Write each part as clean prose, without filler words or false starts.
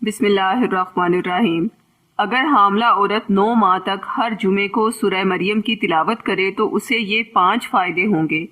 بسم اللہ الرحمن الرحیم۔ اگر حاملہ عورت 9 ماہ تک ہر جمعے کو سورہ مریم کی تلاوت کرے تو اسے یہ 5 فائدے ہوں گے۔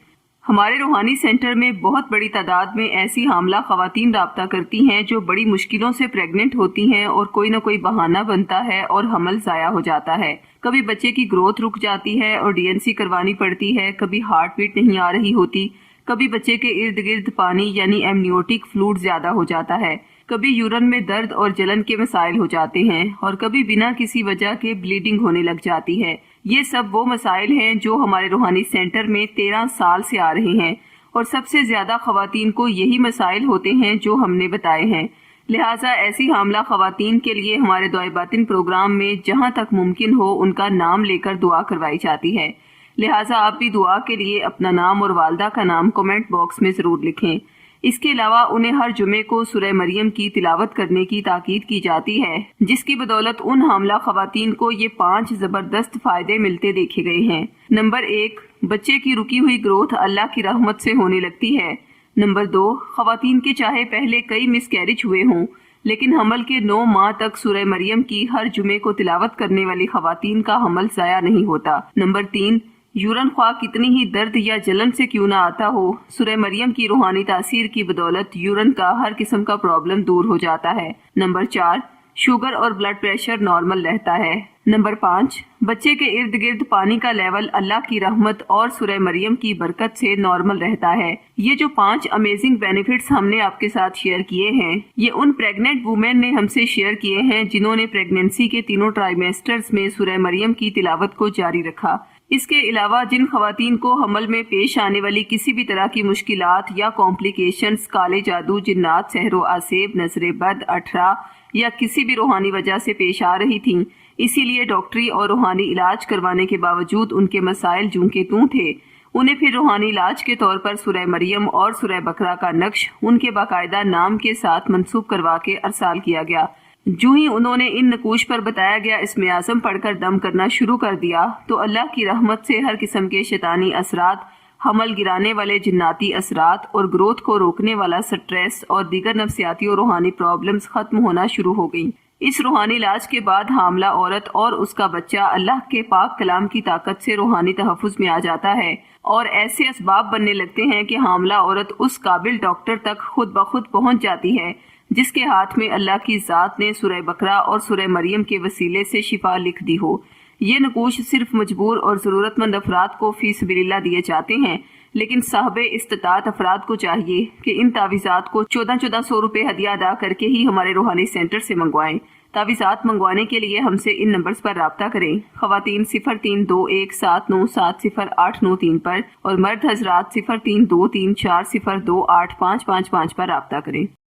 ہمارے روحانی سینٹر میں بہت بڑی تعداد میں ایسی حاملہ خواتین رابطہ کرتی ہیں جو بڑی مشکلوں سے پریگننٹ ہوتی ہیں اور کوئی نہ کوئی بہانہ بنتا ہے اور حمل ضائع ہو جاتا ہے۔ کبھی بچے کی گروتھ رک جاتی ہے اور DNC کروانی پڑتی ہے، کبھی ہارٹ بیٹ نہیں آ رہی ہوتی، کبھی بچے کے ارد گرد پانی یعنی ایمنیوٹک فلوئڈ زیادہ ہو جاتا ہے، کبھی یورین میں درد اور جلن کے مسائل ہو جاتے ہیں اور کبھی بنا کسی وجہ کے بلیڈنگ ہونے لگ جاتی ہے۔ یہ سب وہ مسائل ہیں جو ہمارے روحانی سینٹر میں 13 سال سے آ رہے ہیں اور سب سے زیادہ خواتین کو یہی مسائل ہوتے ہیں جو ہم نے بتائے ہیں۔ لہٰذا ایسی حاملہ خواتین کے لیے ہمارے دعائے باطن پروگرام میں جہاں تک ممکن ہو ان کا نام لے کر دعا کروائی جاتی ہے۔ لہٰذا آپ بھی دعا کے لیے اپنا نام اور والدہ کا نام کمنٹ باکس میں ضرور لکھیں۔ اس کے علاوہ انہیں ہر جمعے کو سورہ مریم کی تلاوت کرنے کی تاکید کی جاتی ہے، جس کی بدولت ان حاملہ خواتین کو یہ 5 زبردست فائدے ملتے دیکھے گئے ہیں۔ نمبر 1، بچے کی رکی ہوئی گروتھ اللہ کی رحمت سے ہونے لگتی ہے۔ نمبر 2، خواتین کے چاہے پہلے کئی مس کیریج ہوئے ہوں لیکن حمل کے 9 ماہ تک سورہ مریم کی ہر جمعے کو تلاوت کرنے والی خواتین کا حمل ضائع نہیں ہوتا۔ نمبر 3، یورین خواہ کتنی ہی درد یا جلن سے کیوں نہ آتا ہو، سورہ مریم کی روحانی تاثیر کی بدولت یورین کا ہر قسم کا پرابلم دور ہو جاتا ہے۔ نمبر 4، شوگر اور بلڈ پریشر نارمل رہتا ہے۔ نمبر 5، بچے کے ارد گرد پانی کا لیول اللہ کی رحمت اور سورہ مریم کی برکت سے نارمل رہتا ہے۔ یہ جو 5 امیزنگ بینیفٹس ہم نے آپ کے ساتھ شیئر کیے ہیں، یہ ان پریگننٹ وومن نے ہم سے شیئر کیے ہیں جنہوں نے پریگننسی کے تینوں ٹرائیمیسٹرز میں سورہ مریم کی تلاوت کو جاری رکھا۔ اس کے علاوہ جن خواتین کو حمل میں پیش آنے والی کسی بھی طرح کی مشکلات یا کمپلیکیشنز، کالے جادو، جنات، سحر و آسیب، نظر بد، اٹھرا یا کسی بھی روحانی وجہ سے پیش آ رہی تھیں، اسی لیے ڈاکٹری اور روحانی علاج کروانے کے باوجود ان کے مسائل جوں کے توں تھے، انہیں پھر روحانی علاج کے طور پر سورہ مریم اور سورہ بقرہ کا نقش ان کے باقاعدہ نام کے ساتھ منسوب کروا کے ارسال کیا گیا۔ جو ہی انہوں نے ان نقوش پر بتایا گیا اسم اعظم پڑھ کر دم کرنا شروع کر دیا تو اللہ کی رحمت سے ہر قسم کے شیطانی اثرات، حمل گرانے والے جناتی اثرات اور گروتھ کو روکنے والا سٹریس اور دیگر نفسیاتی اور روحانی پرابلمز ختم ہونا شروع ہو گئیں۔ اس روحانی علاج کے بعد حاملہ عورت اور اس کا بچہ اللہ کے پاک کلام کی طاقت سے روحانی تحفظ میں آ جاتا ہے اور ایسے اسباب بننے لگتے ہیں کہ حاملہ عورت اس قابل ڈاکٹر تک خود بخود پہنچ جاتی ہے جس کے ہاتھ میں اللہ کی ذات نے سورہ بقرہ اور سورہ مریم کے وسیلے سے شفا لکھ دی ہو۔ یہ نقوش صرف مجبور اور ضرورت مند افراد کو فی سبیل اللہ دیے جاتے ہیں، لیکن صاحب استطاعت افراد کو چاہیے کہ ان تعویذات کو 1400 روپے ہدیہ ادا کر کے ہی ہمارے روحانی سینٹر سے منگوائیں۔ تعویذات منگوانے کے لیے ہم سے ان نمبرز پر رابطہ کریں۔ خواتین 0321708083 پر اور مرد حضرات 0323402855 پر رابطہ کریں۔